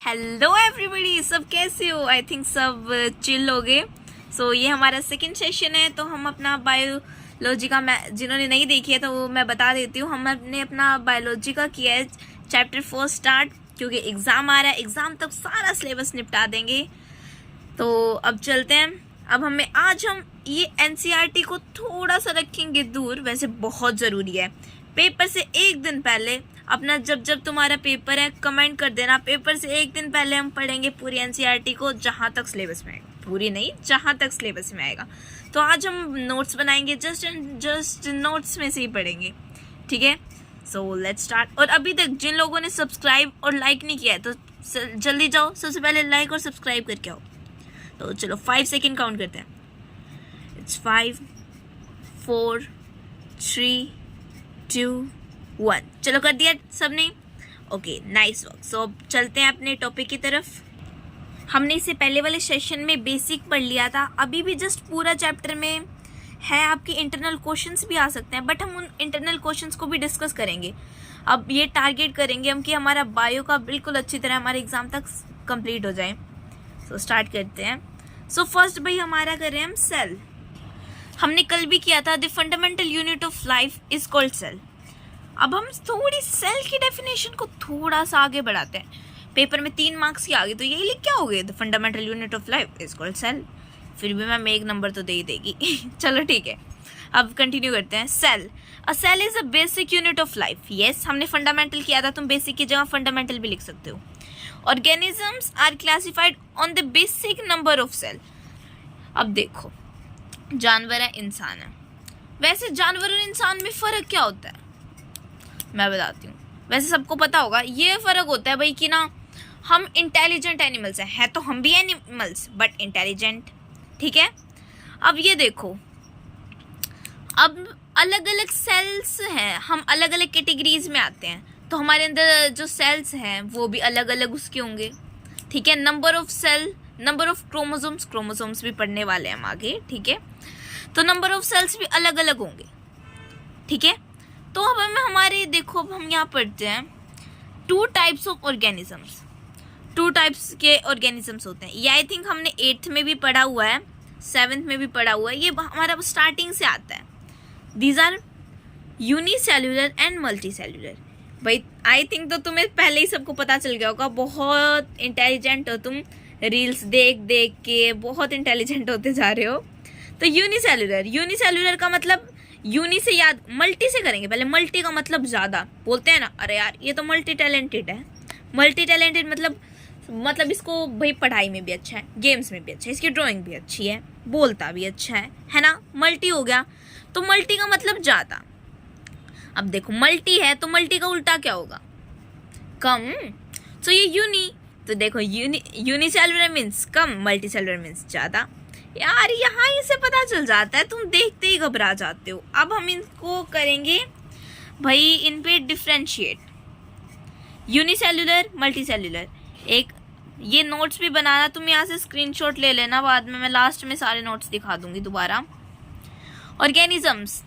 Hello everybody, सब कैसे हो? आई थिंक सब चिल हो गए। सो ये हमारा सेकंड सेशन है, तो हम अपना बायोलॉजी का, मैं जिन्होंने नहीं देखी है तो वो मैं बता देती हूँ। हमने अपना बायोलॉजी का किया है चैप्टर 4 स्टार्ट, क्योंकि एग्ज़ाम आ रहा है, एग्ज़ाम तक सारा सिलेबस निपटा देंगे। तो अब चलते हैं। अब आज हम ये एनसीईआरटी को थोड़ा सा रखेंगे दूर, वैसे बहुत ज़रूरी है। पेपर से एक दिन पहले अपना जब तुम्हारा पेपर है कमेंट कर देना। पेपर से एक दिन पहले हम पढ़ेंगे पूरी एनसीईआरटी को, जहाँ तक सिलेबस में आएगा, पूरी नहीं, जहाँ तक सिलेबस में आएगा। तो आज हम नोट्स बनाएंगे, जस्ट नोट्स में से ही पढ़ेंगे, ठीक है। So let's start. और अभी तक जिन लोगों ने सब्सक्राइब और लाइक नहीं किया है तो जल्दी जाओ, सबसे पहले लाइक और सब्सक्राइब करके आओ। तो चलो 5 सेकेंड काउंट करते हैं। इट्स 5 4 3 2 1। चलो कर दिया सबने? Okay, nice work. सो अब चलते हैं अपने टॉपिक की तरफ। हमने इससे पहले वाले सेशन में बेसिक पढ़ लिया था। अभी भी जस्ट पूरा चैप्टर में है, आपके इंटरनल क्वेश्चंस भी आ सकते हैं, बट हम उन इंटरनल क्वेश्चंस को भी डिस्कस करेंगे। अब ये टारगेट करेंगे हम कि हमारा बायो का बिल्कुल अच्छी तरह हमारे एग्जाम तक कंप्लीट हो जाए। सो स्टार्ट करते हैं। सो फर्स्ट भाई हमारा कर रहे हैं हम सेल। हमने कल भी किया था, the fundamental unit of life is called cell. अब हम थोड़ी सेल की डेफिनेशन को थोड़ा सा आगे बढ़ाते हैं। पेपर में 3 मार्क्स की आ गई तो यही लिख क्या हो गए, the fundamental unit of life is called cell. फिर भी मैम 1 नंबर तो दे ही देगी। चलो ठीक है, अब कंटिन्यू करते हैं। Cell, a cell is a basic unit of life. Yes, हमने फंडामेंटल किया था, तुम बेसिक की जगह फंडामेंटल भी लिख सकते हो। Organisms are classified on the basic number of cell. अब देखो, जानवर है, इंसान है। वैसे जानवर और इंसान में फ़र्क क्या होता है मैं बताती हूँ। वैसे सबको पता होगा, ये फ़र्क होता है भाई कि ना, हम इंटेलिजेंट एनिमल्स हैं तो हम भी एनिमल्स बट इंटेलिजेंट, ठीक है। अब ये देखो, अब अलग अलग सेल्स हैं, हम अलग अलग कैटेगरीज में आते हैं, तो हमारे अंदर जो सेल्स हैं वो भी अलग अलग उसके होंगे, ठीक है। Number of cell, number of chromosomes भी पढ़ने वाले हैं हम आगे, ठीक है। तो नंबर ऑफ सेल्स भी अलग अलग होंगे, ठीक है। तो अब हमारे देखो, अब हम यहाँ पढ़ते हैं 2 टाइप्स ऑफ ऑर्गेनिजम्स। 2 टाइप्स के ऑर्गेनिजम्स होते हैं। ये आई थिंक हमने 8th में भी पढ़ा हुआ है, 7th में भी पढ़ा हुआ है, ये हमारा स्टार्टिंग से आता है। These are unicellular and multicellular. भाई आई थिंक तो तुम्हें पहले ही सबको पता चल गया होगा, बहुत इंटेलिजेंट हो तुम, रील्स देख देख के बहुत इंटेलिजेंट होते जा रहे हो। तो यूनिसेल्युलर का मतलब, यूनि से याद, मल्टी से करेंगे पहले। मल्टी का मतलब ज़्यादा, बोलते हैं ना, अरे यार ये तो मल्टी टैलेंटेड है। मल्टी टैलेंटेड मतलब इसको भाई पढ़ाई में भी अच्छा है, गेम्स में भी अच्छा है, इसकी ड्राइंग भी अच्छी है, बोलता भी अच्छा है ना। मल्टी हो गया, तो मल्टी का मतलब ज़्यादा। अब देखो, मल्टी है तो मल्टी का उल्टा क्या होगा, कम। तो ये यूनि, तो देखो यूनिसेल्युलर मीन्स कम, मल्टीसेल्युलर मीन्स ज़्यादा। यार यहाँ ही से पता चल जाता है, तुम देखते ही घबरा जाते हो। अब हम इनको करेंगे भाई, इन पे डिफ्रेंशिएट, यूनिसेल्युलर मल्टीसेल्युलर। एक ये नोट्स भी बनाना, तुम यहाँ से स्क्रीनशॉट ले लेना, बाद में मैं लास्ट में सारे नोट्स दिखा दूंगी दोबारा। ऑर्गेनिजम्स,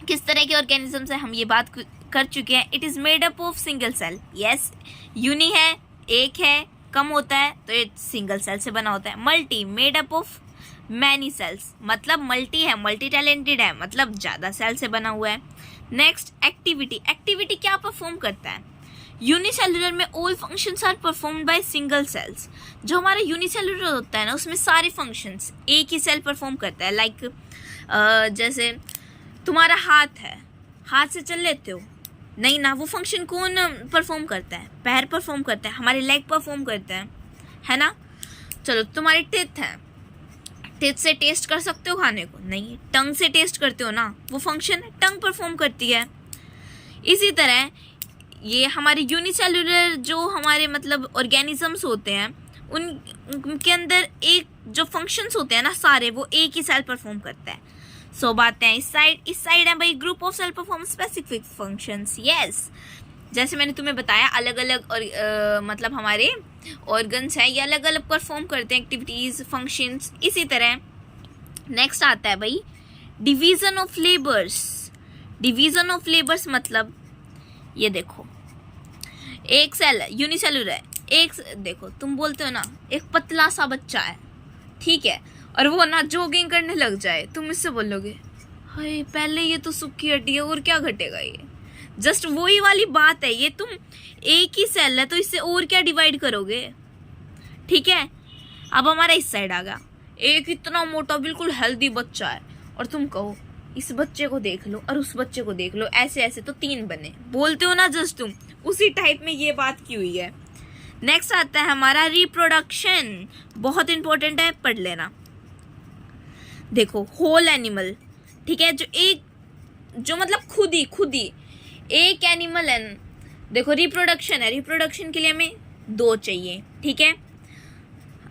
किस तरह के ऑर्गेनिजम्स है हम ये बात कर चुके हैं। It is made up of single cell. Yes, uni है, एक है, कम होता है तो ये सिंगल सेल से बना होता है। Multi, made up of many cells, मतलब मल्टी है, मल्टी टैलेंटेड है, मतलब ज़्यादा सेल से बना हुआ है। Next, activity. एक्टिविटी क्या परफॉर्म करता है? यूनिसेल्युलर में all functions are performed by single cells. जो हमारा यूनिसेल्युलर होता है ना, उसमें सारे फंक्शंस एक ही सेल परफॉर्म करता है। लाइक जैसे तुम्हारा हाथ है, हाथ से चल लेते हो नहीं ना, वो फंक्शन कौन परफॉर्म करता है? पैर परफॉर्म करता है, हमारे लेग परफॉर्म करते हैं, है ना। चलो, तुम्हारी टिथ है, टिथ से टेस्ट कर सकते हो खाने को? नहीं। टंग से टेस्ट करते हो ना, वो फंक्शन टंग परफॉर्म करती है। इसी तरह ये हमारे यूनिसेल्युलर जो हमारे मतलब ऑर्गेनिजम्स होते हैं, उनके अंदर एक जो फंक्शंस होते हैं ना सारे, वो एक ही सेल परफॉर्म करता है। सो बातें हैं इस साइड है भाई, group of cell perform specific functions. Yes, जैसे मैंने तुम्हें बताया, अलग अलग और मतलब हमारे ऑर्गन्स हैं, ये अलग अलग परफॉर्म करते हैं एक्टिविटीज़, फंक्शंस। इसी तरह नेक्स्ट आता है भाई division of labours. Division of labours मतलब ये देखो, एक सेल यूनिसेल्युलर है, एक देखो, तुम बोलते हो ना एक पतला सा बच्चा है, ठीक है, और वो ना जॉगिंग करने लग जाए, तुम इससे बोलोगे हाय पहले ये तो सूखी हड्डी है और क्या घटेगा ये। जस्ट वही वाली बात है, ये तुम एक ही सेल है तो इससे और क्या डिवाइड करोगे, ठीक है। अब हमारा इस साइड आ गया, एक इतना मोटा बिल्कुल हेल्दी बच्चा है और तुम कहो इस बच्चे को देख लो और उस बच्चे को देख लो, ऐसे ऐसे तो 3 बने, बोलते हो ना जस्ट तुम उसी टाइप में ये बात की हुई है। नेक्स्ट आता है हमारा रिप्रोडक्शन, बहुत इंपॉर्टेंट है, पढ़ लेना। देखो होल एनिमल, ठीक है, जो मतलब खुद ही एक एनिमल है। देखो रिप्रोडक्शन है, रिप्रोडक्शन के लिए हमें 2 चाहिए, ठीक है,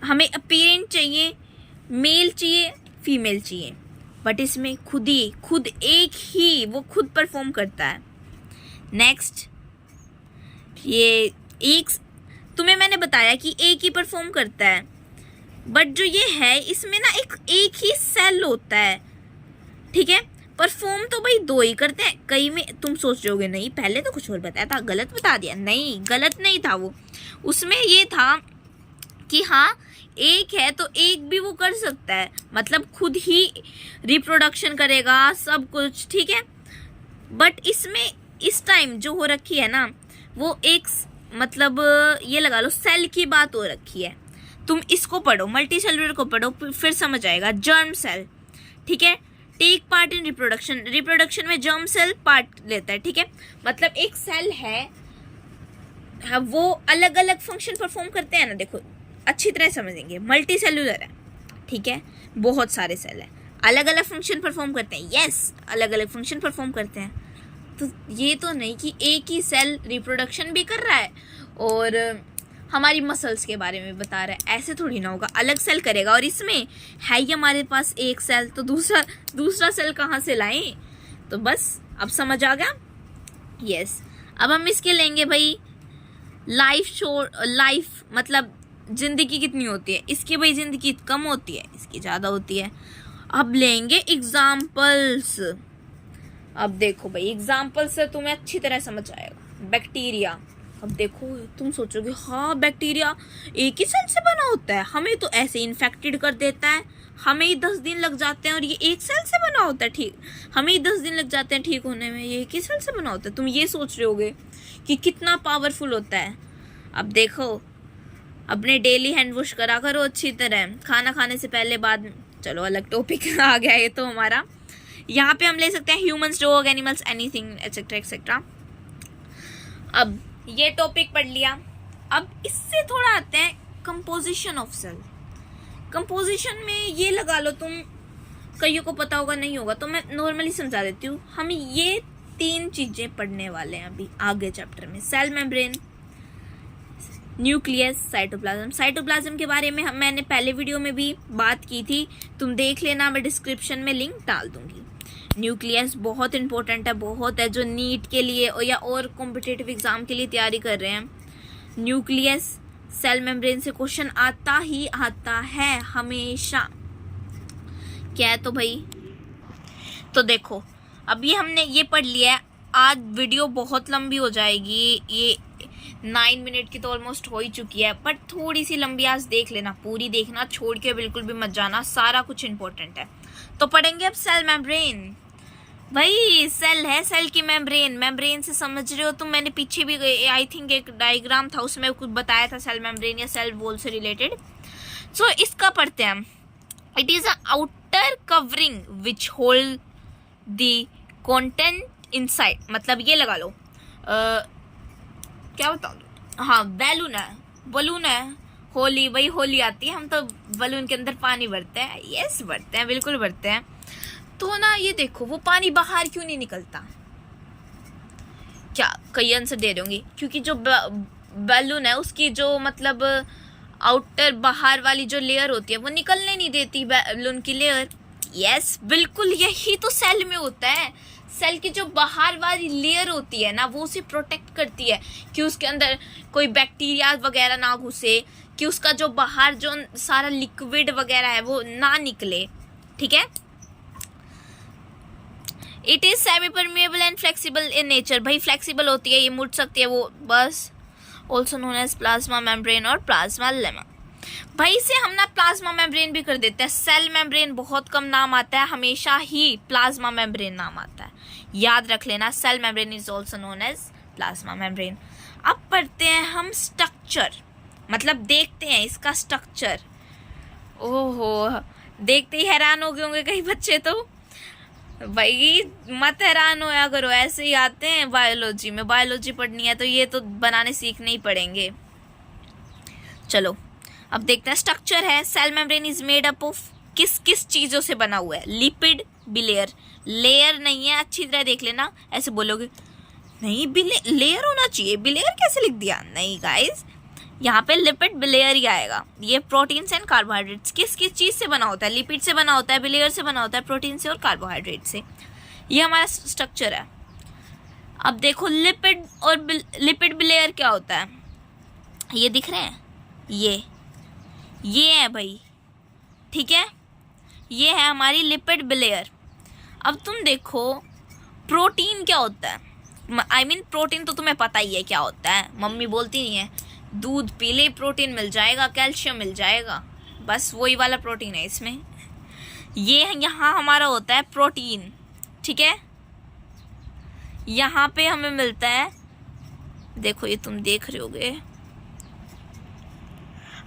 हमें अपीरेंट चाहिए, मेल चाहिए, फीमेल चाहिए, बट इसमें खुद एक ही वो खुद परफॉर्म करता है। नेक्स्ट, ये एक तुम्हें मैंने बताया कि एक ही परफॉर्म करता है, बट जो ये है इसमें ना एक ही सेल होता है, ठीक है। परफॉर्म तो भाई 2 ही करते हैं। कई में तुम सोच रहे होगे नहीं पहले तो कुछ और बताया था, गलत बता दिया। नहीं, गलत नहीं था वो, उसमें ये था कि हाँ एक है तो एक भी वो कर सकता है, मतलब खुद ही रिप्रोडक्शन करेगा सब कुछ, ठीक है। बट इसमें इस टाइम जो हो रखी है ना वो एक मतलब ये लगा लो सेल की बात हो रखी है। तुम इसको पढ़ो, मल्टी सेलुलर को पढ़ो, फिर समझ आएगा। जर्म सेल, ठीक है, take part in reproduction, reproduction में जर्म सेल पार्ट लेता है, ठीक है। मतलब एक सेल है, वो अलग अलग फंक्शन परफॉर्म करते हैं ना, देखो अच्छी तरह समझेंगे। मल्टी सेलुलर है, ठीक है, बहुत सारे सेल है, अलग अलग फंक्शन परफॉर्म करते हैं, यस अलग अलग फंक्शन परफॉर्म करते हैं। तो ये तो नहीं कि एक ही सेल रिप्रोडक्शन भी कर रहा है और हमारी मसल्स के बारे में बता रहा है, ऐसे थोड़ी ना होगा, अलग सेल करेगा। और इसमें है ही हमारे पास एक सेल, तो दूसरा सेल कहाँ से लाएं। तो बस अब समझ आ गया, यस। अब हम इसके लेंगे भाई लाइफ मतलब जिंदगी कितनी होती है इसकी, भाई जिंदगी कम होती है, इसकी ज़्यादा होती है। अब लेंगे एग्जाम्पल्स। अब देखो भाई एग्जाम्पल से तुम्हें अच्छी तरह समझ आएगा। बैक्टीरिया, अब देखो तुम सोचोगे हाँ बैक्टीरिया एक ही सेल से बना होता है, हमें तो ऐसे इन्फेक्टेड कर देता है, हमें ही 10 दिन लग जाते हैं, और ये एक सेल से बना होता है, ठीक, हमें ही 10 दिन लग जाते हैं ठीक होने में, ये एक ही सेल से बना होता है। तुम ये सोच रहे होगे कि कितना पावरफुल होता है। अब देखो अपने डेली हैंड वॉश करा करो अच्छी तरह, खाना खाने से पहले बाद में। चलो अलग टॉपिक आ गया ये तो हमारा। यहाँ पे हम ले सकते हैं humans, dog, animals, anything etcetera etcetera. अब ये टॉपिक पढ़ लिया। अब इससे थोड़ा आते हैं कंपोजिशन ऑफ सेल। कंपोजिशन में ये लगा लो तुम, कईयों को पता होगा नहीं होगा तो मैं नॉर्मली समझा देती हूँ। हम ये 3 चीजें पढ़ने वाले हैं अभी आगे चैप्टर में। Cell membrane, nucleus, cytoplasm. Cytoplasm के बारे में मैंने पहले वीडियो में भी बात की थी, तुम देख लेना, मैं डिस्क्रिप्शन में लिंक डाल दूंगी। न्यूक्लियस बहुत इंपॉर्टेंट है, बहुत है, जो नीट के लिए या और कॉम्पिटिटिव एग्जाम के लिए तैयारी कर रहे हैं। न्यूक्लियस सेल मेम्ब्रेन से क्वेश्चन आता ही आता है हमेशा। क्या है तो भाई, तो देखो अभी हमने ये पढ़ लिया है। आज वीडियो बहुत लंबी हो जाएगी, ये 9 मिनट की तो ऑलमोस्ट हो ही चुकी है, बट थोड़ी सी लंबी आज देख लेना, पूरी देखना, छोड़ के बिल्कुल भी मत जाना, सारा कुछ इंपॉर्टेंट है। तो पढ़ेंगे अब सेल मेम्ब्रेन। भाई सेल है, सेल की मेम्ब्रेन, मेम्ब्रेन से समझ रहे हो तुम, मैंने पीछे भी आई थिंक एक डायग्राम था उसमें कुछ बताया था सेल मेम्ब्रेन या सेल वॉल से रिलेटेड। सो इसका पढ़ते हैं हम। It is a outer covering which hold the content inside, मतलब ये लगा लो क्या बताऊँ, हाँ बलून है, होली, वही होली आती है, हम तो बलून के अंदर पानी भरते हैं, यस भरते हैं, बिल्कुल भरते हैं। तो ना ये देखो वो पानी बाहर क्यों नहीं निकलता, क्या कई आंसर दे दोगे, क्योंकि जो बलून है उसकी जो मतलब आउटर बाहर वाली जो लेयर होती है वो निकलने नहीं देती बलून की लेयर। यस बिल्कुल यही तो सेल में होता है। सेल की जो बाहर वाली लेयर होती है ना वो उसे प्रोटेक्ट करती है कि उसके अंदर कोई बैक्टीरिया वगैरह ना घुसे, कि उसका जो बाहर जो सारा लिक्विड वगैरह है वो ना निकले, ठीक है। It is semi permeable and flexible in nature, भाई फ्लेक्सिबल होती है, ये मुड़ सकती है वो, बस also known as plasma membrane और प्लाज्मा लेमा। भाई इसे हम ना प्लाज्मा मेम्ब्रेन भी कर देते हैं। सेल मेम्ब्रेन बहुत कम नाम आता है, हमेशा ही प्लाज्मा मेम्ब्रेन नाम आता है, याद रख लेना। Cell membrane is also known as plasma membrane. अब पढ़ते हैं हम स्ट्रक्चर, मतलब देखते हैं इसका स्ट्रक्चर। ओहो, देखते ही हैरान हो गए होंगे कई बच्चे तो। भाई मत हैरान होया करो, ऐसे ही आते हैं बायोलॉजी में। बायोलॉजी पढ़नी है तो ये तो बनाने सीखने ही पड़ेंगे। चलो अब देखते हैं स्ट्रक्चर है। Cell membrane is made up of किस किस चीज़ों से बना हुआ है? लिपिड बिलेयर, लेयर नहीं है, अच्छी तरह देख लेना। ऐसे बोलोगे नहीं लेयर होना चाहिए, बिलेयर कैसे लिख दिया? नहीं गाइस, यहाँ पे लिपिड बिलेयर ही आएगा। ये प्रोटीन्स एंड कार्बोहाइड्रेट्स किस किस चीज़ से बना होता है? लिपिड से बना होता है, बिलेयर से बना होता है, प्रोटीन से और कार्बोहाइड्रेट से। ये हमारा स्ट्रक्चर है। अब देखो लिपिड और लिपिड बिलेयर क्या होता है? ये दिख रहे हैं, ये है भाई, ठीक है, ये है हमारी लिपिड बिलेयर। अब तुम देखो प्रोटीन क्या होता है? I mean, प्रोटीन तो तुम्हें पता ही है क्या होता है, मम्मी बोलती नहीं है दूध पी ले प्रोटीन मिल जाएगा, कैल्शियम मिल जाएगा, बस वही वाला प्रोटीन है इसमें। ये यहाँ हमारा होता है प्रोटीन, ठीक है। यहाँ पे हमें मिलता है, देखो ये तुम देख रहे होगे,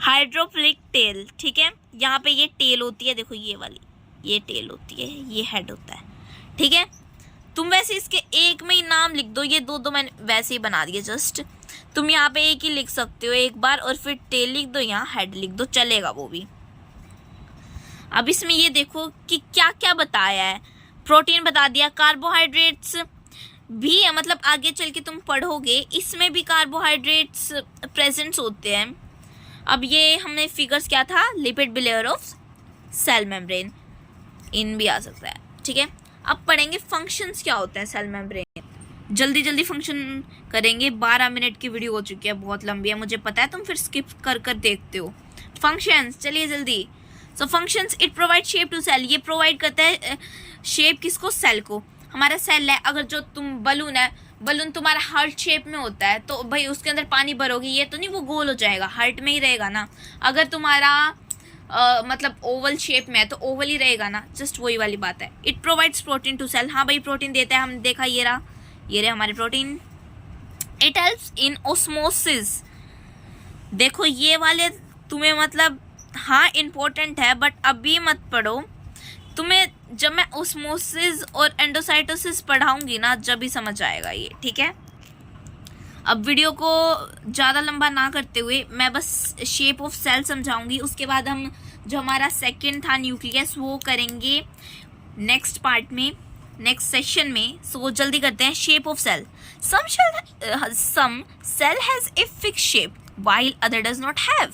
हाइड्रोफिलिक टेल, ठीक है। यहाँ पे ये टेल होती है, देखो ये वाली, ये टेल होती है, ये हेड होता है, ठीक है। तुम वैसे इसके एक में ही नाम लिख दो, ये दो मैंने वैसे ही बना दिए जस्ट। तुम यहाँ पे एक ही लिख सकते हो एक बार, और फिर टेल लिख दो, यहाँ हेड लिख दो, चलेगा वो भी। अब इसमें ये देखो कि क्या क्या बताया है। प्रोटीन बता दिया, कार्बोहाइड्रेट्स भी है, मतलब आगे चल के तुम पढ़ोगे इसमें भी कार्बोहाइड्रेट्स प्रेजेंट्स होते हैं। अब ये हमने फिगर्स क्या था, lipid bilayer of cell membrane, इन भी आ सकता है, ठीक है। अब पढ़ेंगे फंक्शंस क्या होते हैं सेल मेम्ब्रेन। जल्दी जल्दी फंक्शन करेंगे, 12 मिनट की वीडियो हो चुकी है, बहुत लंबी है, मुझे पता है तुम फिर स्किप कर कर देखते हो। फंक्शंस, चलिए जल्दी। So functions, it provide shape to cell, ये प्रोवाइड करता है शेप किसको? सेल को। हमारा सेल है, अगर जो तुम बलून है, बलून तुम्हारा हार्ट शेप में होता है, तो भाई उसके अंदर पानी भरोगे, ये तो नहीं वो गोल हो जाएगा, हार्ट में ही रहेगा ना। अगर तुम्हारा मतलब ओवल शेप में है तो ओवल ही रहेगा ना, जस्ट वही वाली बात है। It provides protein to cell, हाँ भाई प्रोटीन देता है, हम देखा ये रहा हमारे protein. It helps in osmosis, देखो ये वाले तुम्हें मतलब हाँ इम्पोर्टेंट है, बट अभी मत पढ़ो, तुम्हें जब मैं ओस्मोसिस और एंडोसाइटोसिस पढ़ाऊंगी ना, जब ही समझ आएगा ये, ठीक है। अब वीडियो को ज़्यादा लंबा ना करते हुए मैं बस शेप ऑफ सेल समझाऊंगी, उसके बाद हम जो हमारा सेकंड था न्यूक्लियस वो करेंगे नेक्स्ट पार्ट में, नेक्स्ट सेशन में। सो जल्दी करते हैं। Shape of cell, some cell has a fix shape while other does not have.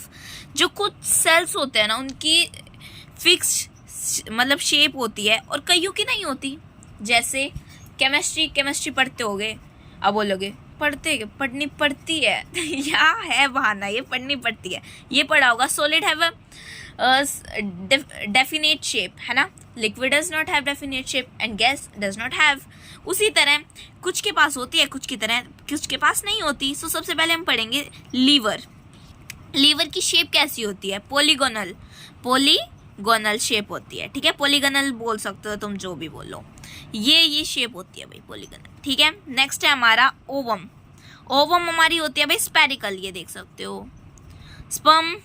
जो कुछ सेल्स होते हैं ना उनकी फिक्स मतलब शेप होती है और कईयों की नहीं होती। जैसे केमिस्ट्री पढ़ते होगे, अब बोलोगे पढ़नी पड़ती है या है बहाना, ये पढ़नी पड़ती है, ये पढ़ा होगा। सॉलिड हैव डेफिनेट शेप, है ना। Liquid does not have definite shape and gas does not have. उसी तरह कुछ के पास होती है, कुछ के पास नहीं होती। सो सबसे पहले हम पढ़ेंगे लीवर। लीवर की शेप कैसी होती है? पॉलीगोनल शेप होती है, ठीक है। पॉलीगोनल बोल सकते हो तुम, जो भी बोलो, ये शेप होती है भाई पॉलीगोनल, ठीक है। नेक्स्ट है हमारा ओवम। ओवम हमारी होती है भाई स्पेरिकल, ये देख सकते हो। स्पर्म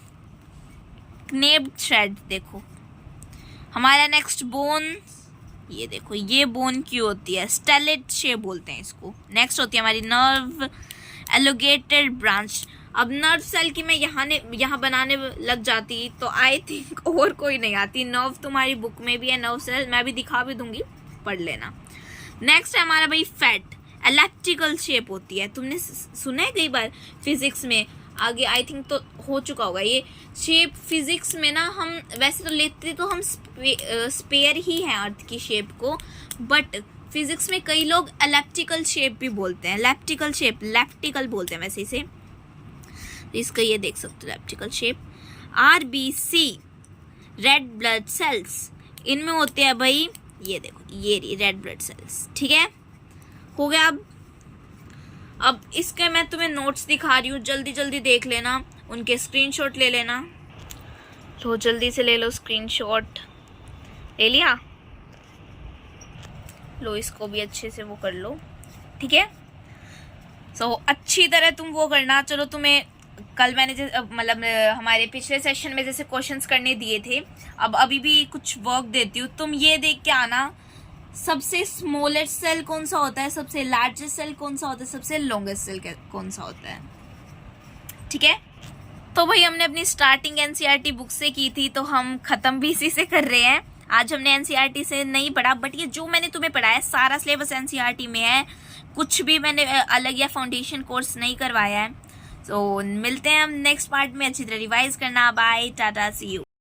नेब्ड थ्रेड, देखो हमारा। नेक्स्ट बोन, ये देखो ये बोन की होती है, स्टेलेट शेप बोलते हैं इसको। नेक्स्ट होती है हमारी नर्व एलोगेटेड ब्रांच। अब नर्व सेल की मैं यहाँ बनाने लग जाती तो आई थिंक और कोई नहीं आती। नर्व तुम्हारी बुक में भी है, नर्व सेल मैं भी दिखा भी दूंगी, पढ़ लेना। नेक्स्ट है हमारा भाई फैट, एलिप्टिकल शेप होती है, तुमने सुना है कई बार फिजिक्स में, आगे आई थिंक तो हो चुका होगा ये शेप। फिजिक्स में ना हम वैसे तो लेते तो हम स्पेयर ही हैं अर्थ की शेप को, बट फिजिक्स में कई लोग एलिप्टिकल शेप भी बोलते हैं। लैप्टिकल बोलते हैं वैसे इसे, इसका ये देख सकते हो elliptical shape. RBC red blood cells, इनमें होते हैं भाई ये देखो ये रेड ब्लड सेल्स, ठीक है। हो गया। अब अब इसके मैं तुम्हें नोट्स दिखा रही हूँ, जल्दी जल्दी देख लेना, उनके स्क्रीनशॉट ले लेना। तो जल्दी से ले लो स्क्रीनशॉट। ले लिया? लो इसको भी अच्छे से वो कर लो, ठीक है। सो अच्छी तरह तुम वो करना। चलो तुम्हें कल मैंने मतलब हमारे पिछले सेशन में जैसे क्वेश्चंस करने दिए थे, अब अभी भी कुछ वर्क देती हूँ। तुम ये देख के आना सबसे स्मॉलेस्ट सेल कौन सा होता है, सबसे लार्जेस्ट सेल कौन सा होता है, सबसे लॉन्गेस्ट सेल कौन सा होता है, ठीक है। तो भाई हमने अपनी स्टार्टिंग एनसीईआरटी बुक से की थी, तो हम खत्म भी इसी से कर रहे हैं। आज हमने एनसीईआरटी से नहीं पढ़ा, बट ये जो मैंने तुम्हें पढ़ाया सारा सिलेबस एनसीईआरटी में है, कुछ भी मैंने अलग या फाउंडेशन कोर्स नहीं करवाया है। तो मिलते हैं हम नेक्स्ट पार्ट में, अच्छी तरह रिवाइज करना। Bye, ta-ta, see you.